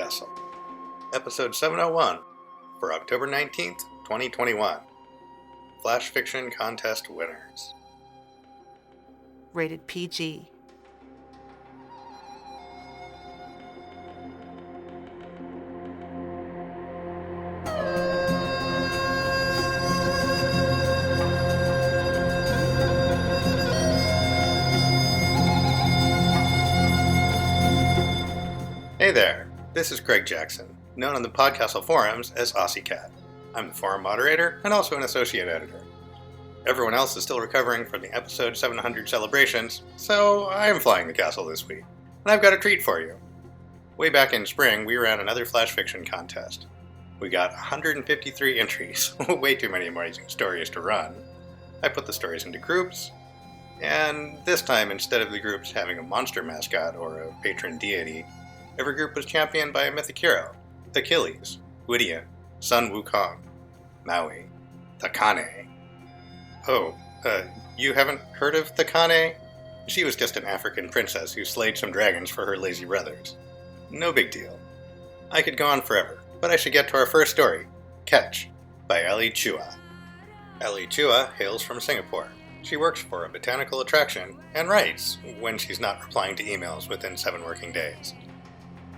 PodCastle, episode 701 for October 19th, 2021. Flash Fiction Contest winners. Rated PG. Hey there, this is Craig Jackson, known on the PodCastle forums as AussieCat. I'm the forum moderator and also an associate editor. Everyone else is still recovering from the episode 700 celebrations, so I am flying the castle this week, and I've got a treat for you. Way back in spring, we ran another flash fiction contest. We got 153 entries, way too many amazing stories to run. I put the stories into groups, and this time, instead of the groups having a monster mascot or a patron deity, every group was championed by a mythic hero: Achilles, Gwydion, Sun Wukong, Maui, Takane. Oh, you haven't heard of Takane? She was just an African princess who slayed some dragons for her lazy brothers. No big deal. I could go on forever, but I should get to our first story, Catch, by Ellie Chua. Ellie Chua hails from Singapore. She works for a botanical attraction and writes when she's not replying to emails within 7 working days.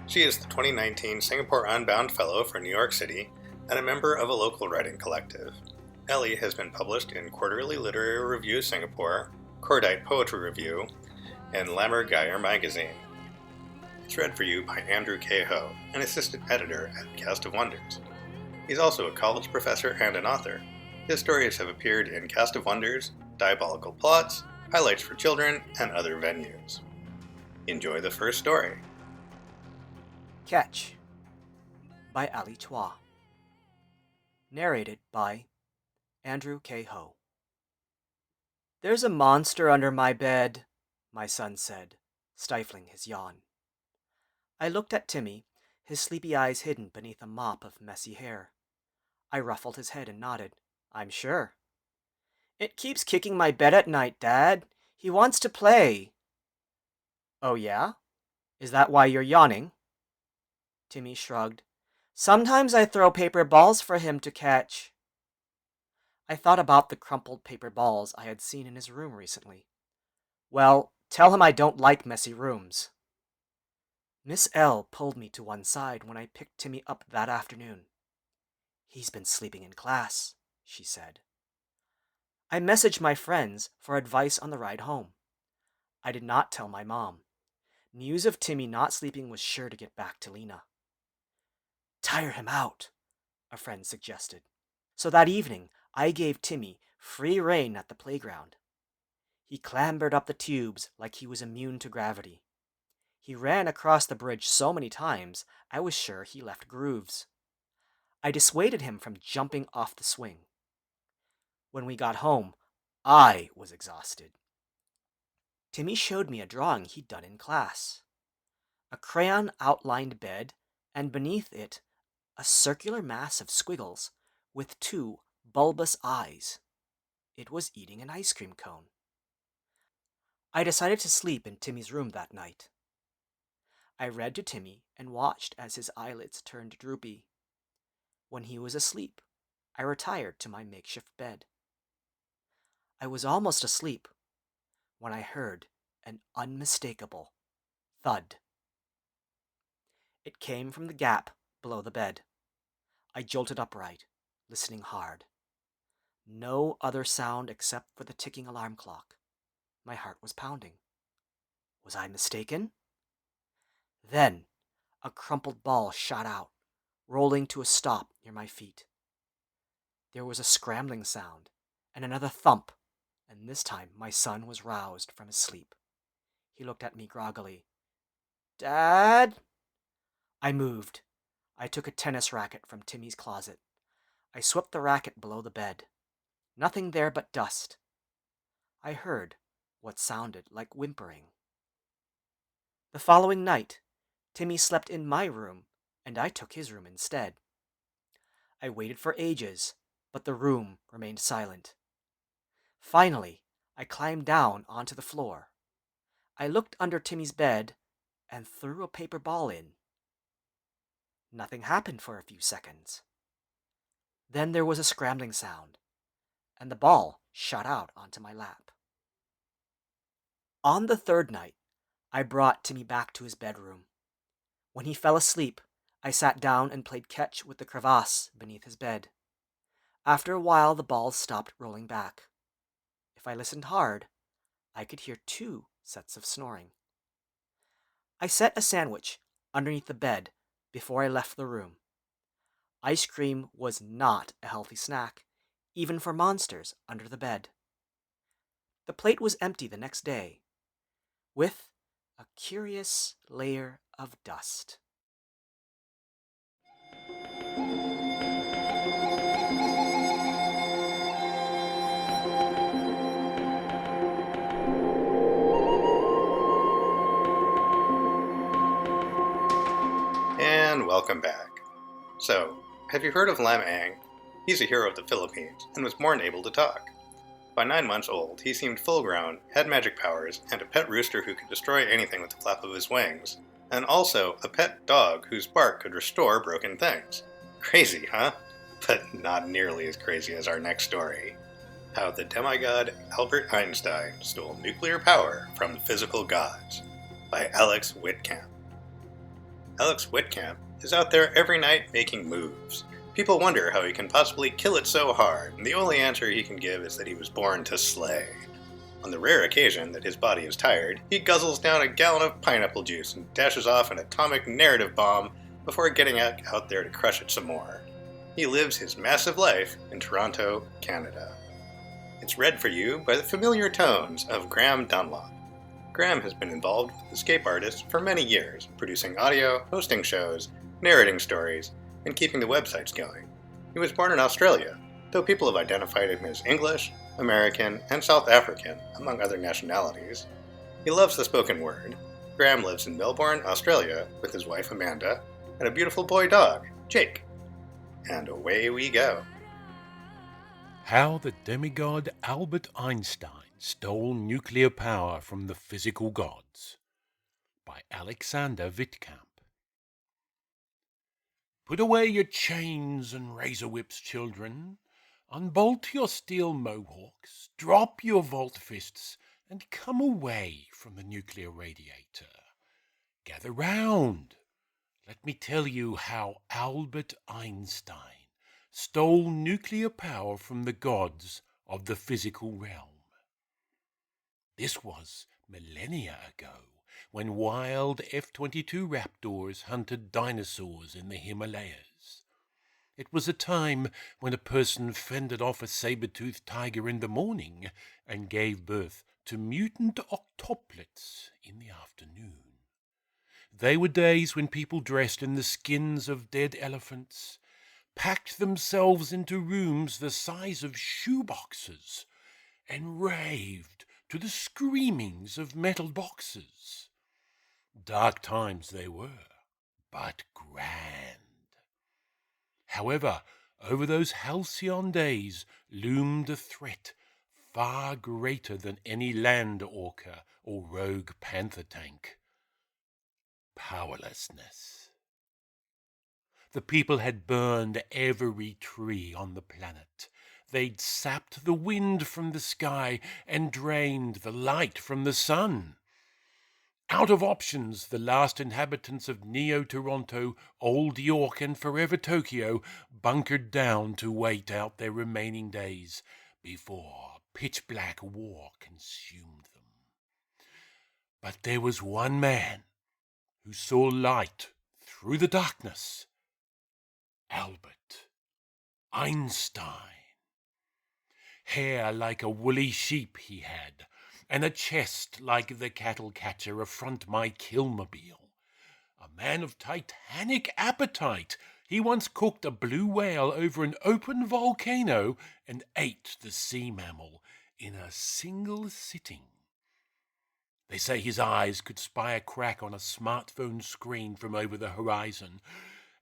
She is the 2019 Singapore Unbound Fellow for New York City and a member of a local writing collective. Ellie has been published in Quarterly Literary Review Singapore, Cordite Poetry Review, and Lammer Geier magazine. It's read for you by Andrew K. Ho, an assistant editor at Cast of Wonders. He's also a college professor and an author. His stories have appeared in Cast of Wonders, Diabolical Plots, Highlights for Children, and other venues. Enjoy the first story. Catch by Ali Chua. Narrated by Andrew K. Ho. "There's a monster under my bed," my son said, stifling his yawn. I looked at Timmy, his sleepy eyes hidden beneath a mop of messy hair. I ruffled his head and nodded. "I'm sure." "It keeps kicking my bed at night, Dad. He wants to play." "Oh yeah? Is that why you're yawning?" Timmy shrugged. "Sometimes I throw paper balls for him to catch." I thought about the crumpled paper balls I had seen in his room recently. "Well, tell him I don't like messy rooms." Miss L pulled me to one side when I picked Timmy up that afternoon. "He's been sleeping in class," she said. I messaged my friends for advice on the ride home. I did not tell my mom. News of Timmy not sleeping was sure to get back to Lena. "Tire him out," a friend suggested. So that evening, I gave Timmy free rein at the playground. He clambered up the tubes like he was immune to gravity. He ran across the bridge so many times, I was sure he left grooves. I dissuaded him from jumping off the swing. When we got home, I was exhausted. Timmy showed me a drawing he'd done in class. A crayon-outlined bed, and beneath it, a circular mass of squiggles with 2 bulbous eyes. It was eating an ice cream cone. I decided to sleep in Timmy's room that night. I read to Timmy and watched as his eyelids turned droopy. When he was asleep, I retired to my makeshift bed. I was almost asleep when I heard an unmistakable thud. It came from the gap below the bed. I jolted upright, listening hard. No other sound except for the ticking alarm clock. My heart was pounding. Was I mistaken? Then, a crumpled ball shot out, rolling to a stop near my feet. There was a scrambling sound, and another thump, and this time my son was roused from his sleep. He looked at me groggily. "Dad?" I moved. I took a tennis racket from Timmy's closet. I swept the racket below the bed. Nothing there but dust. I heard what sounded like whimpering. The following night, Timmy slept in my room, and I took his room instead. I waited for ages, but the room remained silent. Finally, I climbed down onto the floor. I looked under Timmy's bed and threw a paper ball in. Nothing happened for a few seconds. Then there was a scrambling sound, and the ball shot out onto my lap. On the third night, I brought Timmy back to his bedroom. When he fell asleep, I sat down and played catch with the crevasse beneath his bed. After a while, the balls stopped rolling back. If I listened hard, I could hear 2 sets of snoring. I set a sandwich underneath the bed before I left the room. Ice cream was not a healthy snack, even for monsters under the bed. The plate was empty the next day, with a curious layer of dust. And welcome back. So, have you heard of Lam Ang? He's a hero of the Philippines and was born able to talk. By 9 months old, he seemed full-grown, had magic powers, and a pet rooster who could destroy anything with the flap of his wings, and also a pet dog whose bark could restore broken things. Crazy, huh? But not nearly as crazy as our next story. How the demigod Albert Einstein stole nuclear power from the physical gods, by Alex Whitcamp. Alex Whitcamp is out there every night making moves. People wonder how he can possibly kill it so hard, and the only answer he can give is that he was born to slay. On the rare occasion that his body is tired, he guzzles down a gallon of pineapple juice and dashes off an atomic narrative bomb before getting out there to crush it some more. He lives his massive life in Toronto, Canada. It's read for you by the familiar tones of Graham Dunlop. Graham has been involved with escape artists for many years, producing audio, hosting shows, narrating stories, and keeping the websites going. He was born in Australia, though people have identified him as English, American, and South African, among other nationalities. He loves the spoken word. Graham lives in Melbourne, Australia, with his wife Amanda, and a beautiful boy dog, Jake. And away we go. How the demigod Albert Einstein Stole Nuclear Power from the Physical Gods, by Alexander Wittkamp. Put away your chains and razor whips, children. Unbolt your steel mohawks, drop your volt fists, and come away from the nuclear radiator. Gather round. Let me tell you how Albert Einstein stole nuclear power from the gods of the physical realm. This was millennia ago, when wild F-22 Raptors hunted dinosaurs in the Himalayas. It was a time when a person fended off a saber-toothed tiger in the morning and gave birth to mutant octoplets in the afternoon. They were days when people dressed in the skins of dead elephants, packed themselves into rooms the size of shoeboxes, and raved to the screamings of metal boxes. Dark times they were, but grand. However, over those halcyon days loomed a threat far greater than any land orca or rogue panther tank. Powerlessness. The people had burned every tree on the planet. They'd sapped the wind from the sky and drained the light from the sun. Out of options, the last inhabitants of Neo-Toronto, Old York, and Forever Tokyo bunkered down to wait out their remaining days before pitch-black war consumed them. But there was one man who saw light through the darkness. Albert Einstein. Hair like a woolly sheep he had, and a chest like the cattle catcher afront my Killmobile. A man of titanic appetite, he once cooked a blue whale over an open volcano and ate the sea mammal in a single sitting. They say his eyes could spy a crack on a smartphone screen from over the horizon,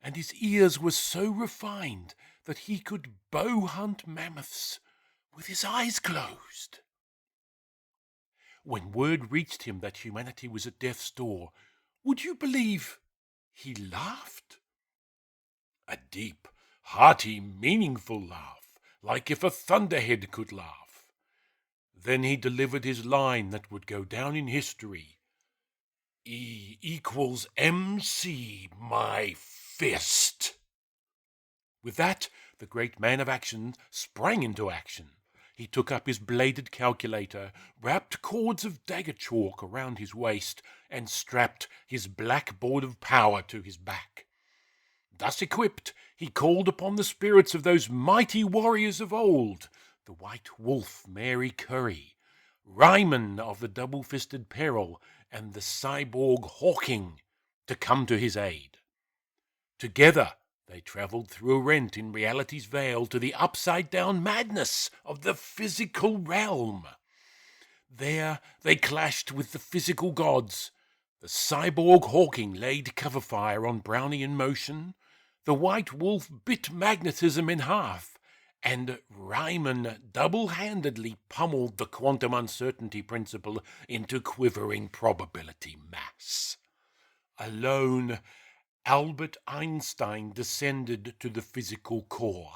and his ears were so refined that he could bow hunt mammoths with his eyes closed. When word reached him that humanity was at death's door, would you believe he laughed? A deep, hearty, meaningful laugh, like if a thunderhead could laugh. Then he delivered his line that would go down in history. E equals MC, my fist. With that, the great man of action sprang into action. He took up his bladed calculator, wrapped cords of dagger chalk around his waist, and strapped his blackboard of power to his back. Thus equipped, he called upon the spirits of those mighty warriors of old, the White Wolf Mary Curry, Ryman of the Double-Fisted Peril, and the Cyborg Hawking, to come to his aid. Together they travelled through a rent in reality's veil to the upside-down madness of the physical realm. There they clashed with the physical gods. The Cyborg Hawking laid cover fire on Brownie in motion. The White Wolf bit magnetism in half, and Ryman double-handedly pummeled the quantum uncertainty principle into quivering probability mass. Alone, Albert Einstein descended to the physical core.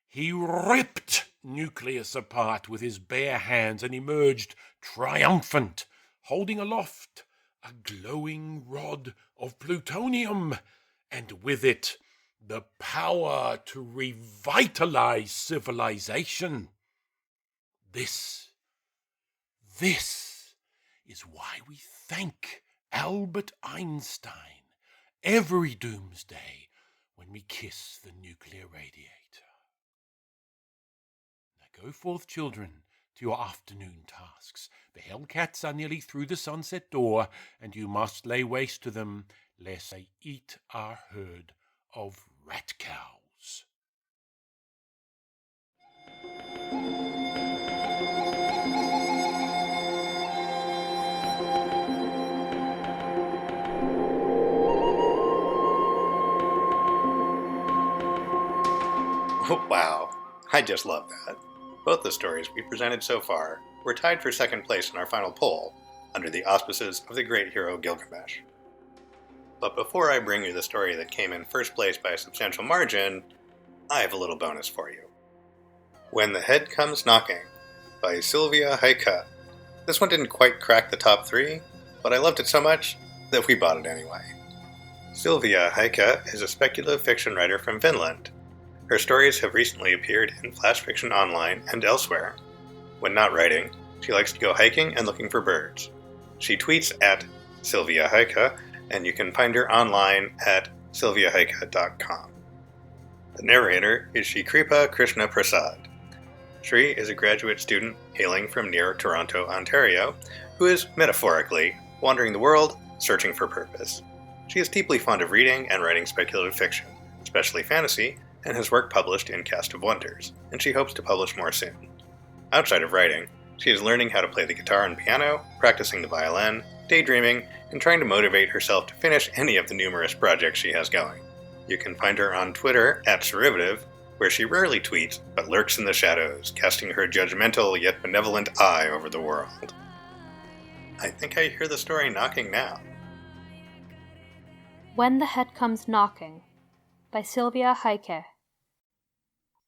He ripped nucleus apart with his bare hands and emerged triumphant, holding aloft a glowing rod of plutonium, and with it the power to revitalize civilization. This is why we thank Albert Einstein every doomsday when we kiss the nuclear radiator. Now go forth, children, to your afternoon tasks. The Hellcats are nearly through the sunset door, and you must lay waste to them, lest they eat our herd of rat cows. Oh, wow, I just love that. Both the stories we presented so far were tied for second place in our final poll, under the auspices of the great hero Gilgamesh. But before I bring you the story that came in first place by a substantial margin, I have a little bonus for you. When the Head Comes Knocking by Sylvia Heike. This one didn't quite crack the top 3, but I loved it so much that we bought it anyway. Sylvia Heike is a speculative fiction writer from Finland. Her stories have recently appeared in Flash Fiction Online and elsewhere. When not writing, she likes to go hiking and looking for birds. She tweets at Sylvia Heike, and you can find her online at sylviaheike.com. The narrator is Shri Kripa Krishna Prasad. Shri is a graduate student hailing from near Toronto, Ontario, who is, metaphorically, wandering the world, searching for purpose. She is deeply fond of reading and writing speculative fiction, especially fantasy, and has work published in Cast of Wonders, and she hopes to publish more soon. Outside of writing, she is learning how to play the guitar and piano, practicing the violin, daydreaming, and trying to motivate herself to finish any of the numerous projects she has going. You can find her on Twitter at Derivative, where she rarely tweets, but lurks in the shadows, casting her judgmental yet benevolent eye over the world. I think I hear the story knocking now. When the Head Comes Knocking by Sylvia Heike.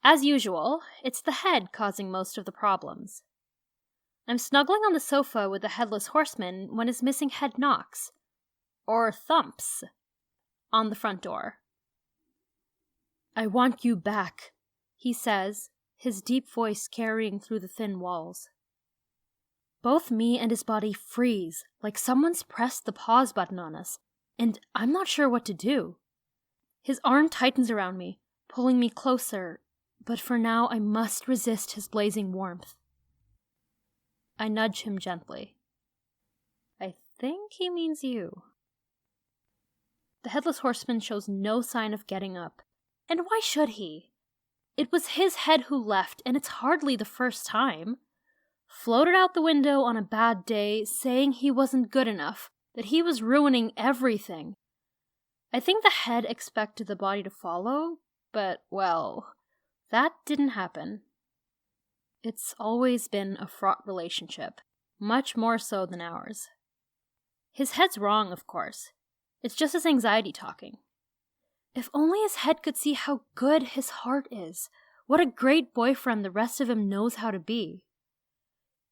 As usual, it's the head causing most of the problems. I'm snuggling on the sofa with the Headless Horseman when his missing head knocks, or thumps, on the front door. "I want you back," he says, his deep voice carrying through the thin walls. Both me and his body freeze, like someone's pressed the pause button on us, and I'm not sure what to do. His arm tightens around me, pulling me closer, but for now I must resist his blazing warmth. I nudge him gently. I think he means you. The Headless Horseman shows no sign of getting up. And why should he? It was his head who left, and it's hardly the first time. Floated out the window on a bad day, saying he wasn't good enough, that he was ruining everything. I think the head expected the body to follow, but, well, that didn't happen. It's always been a fraught relationship, much more so than ours. His head's wrong, of course. It's just his anxiety talking. If only his head could see how good his heart is. What a great boyfriend the rest of him knows how to be.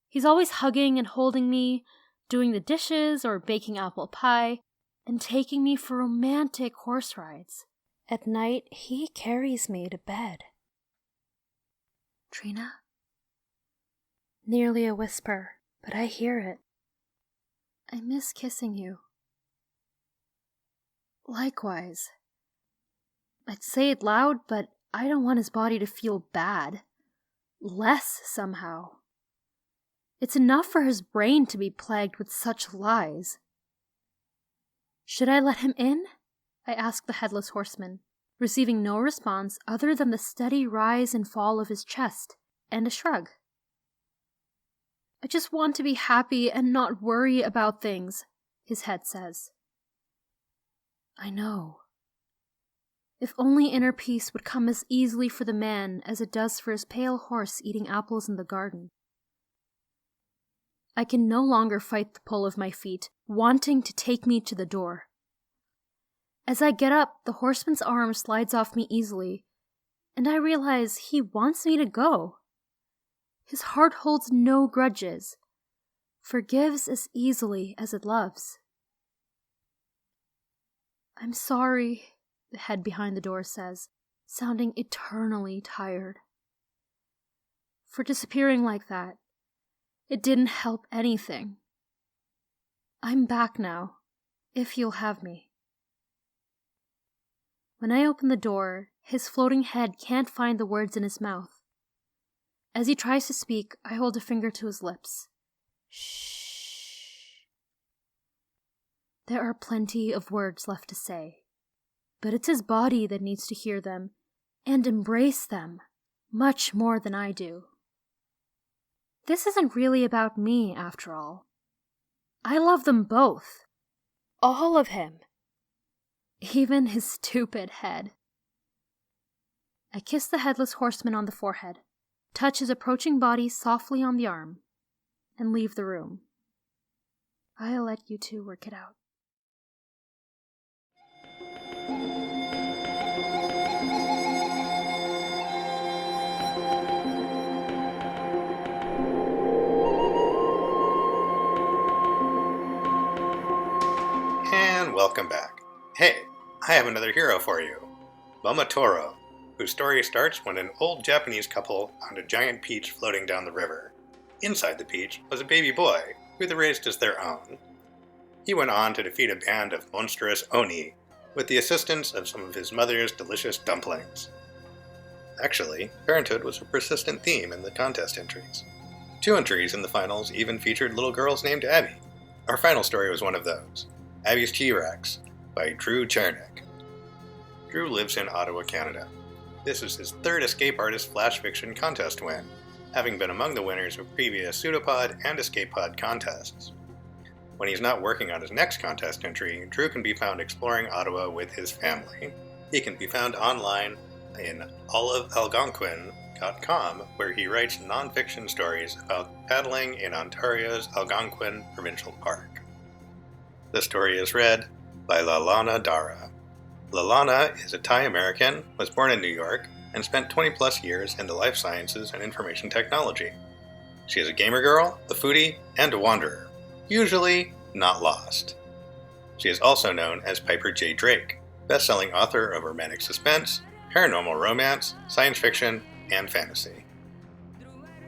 He's always hugging and holding me, doing the dishes or baking apple pie, and taking me for romantic horse rides. At night, he carries me to bed. Trina? Nearly a whisper, but I hear it. I miss kissing you. Likewise. I'd say it loud, but I don't want his body to feel bad. Less, somehow. It's enough for his brain to be plagued with such lies. Should I let him in? I asked the Headless Horseman, receiving no response other than the steady rise and fall of his chest and a shrug. I just want to be happy and not worry about things, his head says. I know. If only inner peace would come as easily for the man as it does for his pale horse eating apples in the garden. I can no longer fight the pull of my feet, wanting to take me to the door. As I get up, the horseman's arm slides off me easily, and I realize he wants me to go. His heart holds no grudges, forgives as easily as it loves. I'm sorry, the head behind the door says, sounding eternally tired. For disappearing like that. It didn't help anything. I'm back now, if you'll have me. When I open the door, his floating head can't find the words in his mouth. As he tries to speak, I hold a finger to his lips. Shh. There are plenty of words left to say, but it's his body that needs to hear them and embrace them much more than I do. This isn't really about me, after all. I love them both. All of him. Even his stupid head. I kiss the Headless Horseman on the forehead, touch his approaching body softly on the arm, and leave the room. I'll let you two work it out. And welcome back. Hey, I have another hero for you. Momotaro, whose story starts when an old Japanese couple found a giant peach floating down the river. Inside the peach was a baby boy, who they raised as their own. He went on to defeat a band of monstrous oni, with the assistance of some of his mother's delicious dumplings. Actually, parenthood was a persistent theme in the contest entries. 2 entries in the finals even featured little girls named Abby. Our final story was one of those. Abby's T-Rex, by Drew Chernick. Drew lives in Ottawa, Canada. This is his 3rd Escape Artist Flash Fiction contest win, having been among the winners of previous Pseudopod and Escape Pod contests. When he's not working on his next contest entry, Drew can be found exploring Ottawa with his family. He can be found online in olivealgonquin.com, where he writes non-fiction stories about paddling in Ontario's Algonquin Provincial Park. The story is read by Lalana Dara. Lalana is a Thai-American, was born in New York, and spent 20-plus years in the life sciences and information technology. She is a gamer girl, a foodie, and a wanderer, usually not lost. She is also known as Piper J. Drake, best-selling author of romantic suspense, paranormal romance, science fiction, and fantasy.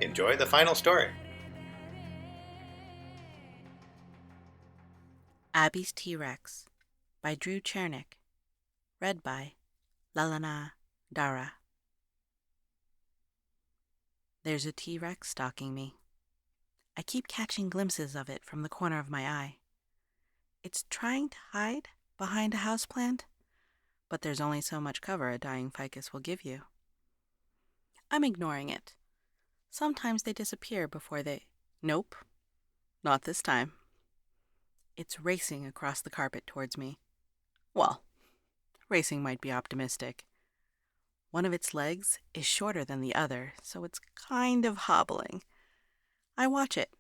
Enjoy the final story. Abby's T-Rex by Drew Chernick. Read by Lalana Dara. There's a T-Rex stalking me. I keep catching glimpses of it from the corner of my eye. It's trying to hide behind a houseplant, but there's only so much cover a dying ficus will give you. I'm ignoring it. Sometimes they disappear before they... Nope, not this time. It's racing across the carpet towards me. Well, racing might be optimistic. One of its legs is shorter than the other, so it's kind of hobbling. I watch it,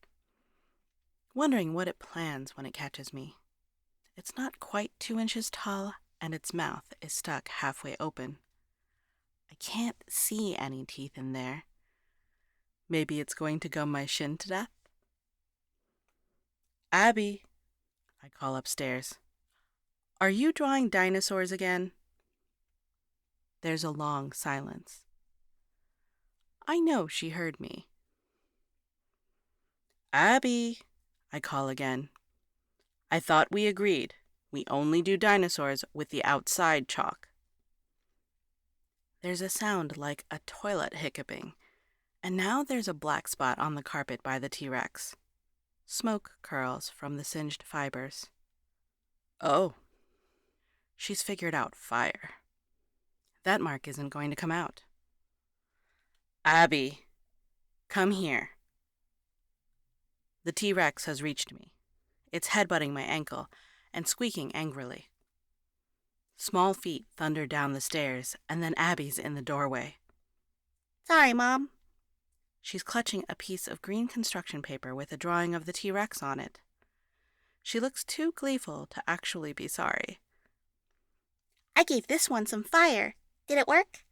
wondering what it plans when it catches me. It's not quite 2 inches tall, and its mouth is stuck halfway open. I can't see any teeth in there. Maybe it's going to gum my shin to death? Abby, I call upstairs. Are you drawing dinosaurs again? There's a long silence. I know she heard me. Abby, I call again. I thought we agreed. We only do dinosaurs with the outside chalk. There's a sound like a toilet hiccuping, and now there's a black spot on the carpet by the T-Rex. Smoke curls from the singed fibers. Oh, she's figured out fire. That mark isn't going to come out. Abby, come here. The T-Rex has reached me. It's headbutting my ankle and squeaking angrily. Small feet thunder down the stairs, and then Abby's in the doorway. Sorry, Mom. She's clutching a piece of green construction paper with a drawing of the T-Rex on it. She looks too gleeful to actually be sorry. I gave this one some fire. Did it work?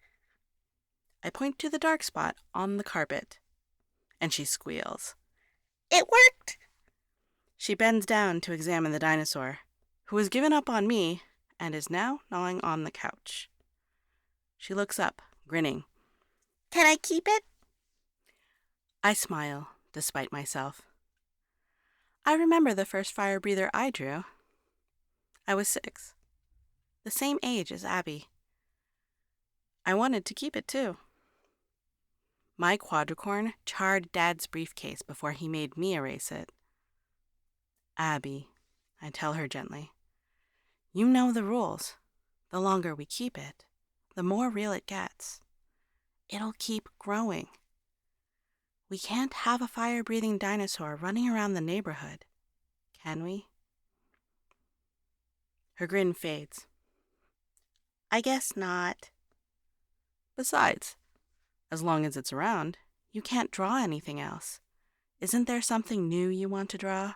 I point to the dark spot on the carpet, and she squeals. It worked! She bends down to examine the dinosaur, who has given up on me and is now gnawing on the couch. She looks up, grinning. Can I keep it? I smile, despite myself. I remember the first fire breather I drew. I was 6, the same age as Abby. I wanted to keep it, too. My quadricorn charred Dad's briefcase before he made me erase it. Abby, I tell her gently, you know the rules. The longer we keep it, the more real it gets. It'll keep growing. We can't have a fire-breathing dinosaur running around the neighborhood, can we? Her grin fades. I guess not. Besides, as long as it's around, you can't draw anything else. Isn't there something new you want to draw?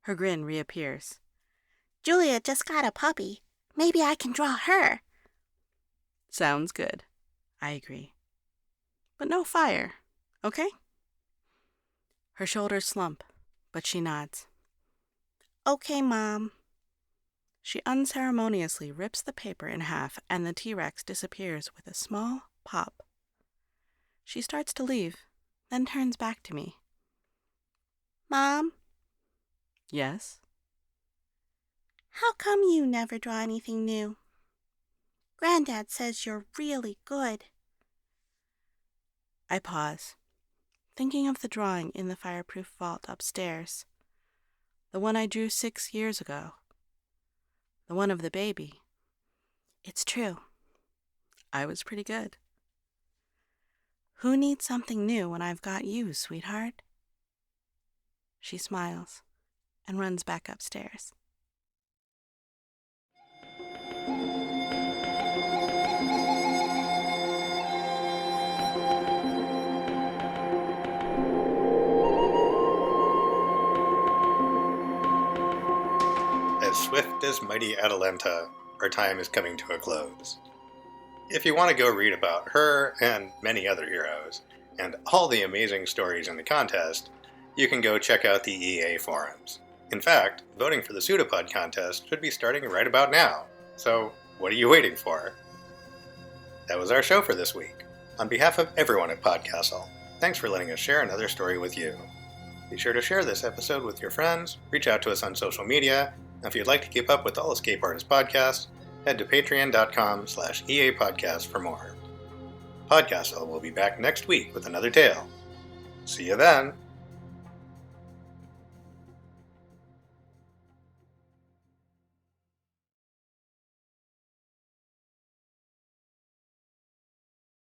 Her grin reappears. Julia just got a puppy. Maybe I can draw her. Sounds good. I agree. But no fire, okay? Her shoulders slump, but she nods. Okay, Mom. She unceremoniously rips the paper in half, and the T-Rex disappears with a small pop. She starts to leave, then turns back to me. Mom? Yes? How come you never draw anything new? Granddad says you're really good. I pause, thinking of the drawing in the fireproof vault upstairs. The one I drew 6 years ago. The one of the baby. It's true. I was pretty good. Who needs something new when I've got you, sweetheart? She smiles and runs back upstairs. As swift as mighty Atalanta, our time is coming to a close. If you want to go read about her and many other heroes, and all the amazing stories in the contest, you can go check out the EA forums. In fact, voting for the Pseudopod contest should be starting right about now, so what are you waiting for? That was our show for this week. On behalf of everyone at PodCastle, thanks for letting us share another story with you. Be sure to share this episode with your friends, reach out to us on social media, and if you'd like to keep up with all Escape Artist podcasts, head to patreon.com/EAPodcast for more. PodCastle will be back next week with another tale. See you then!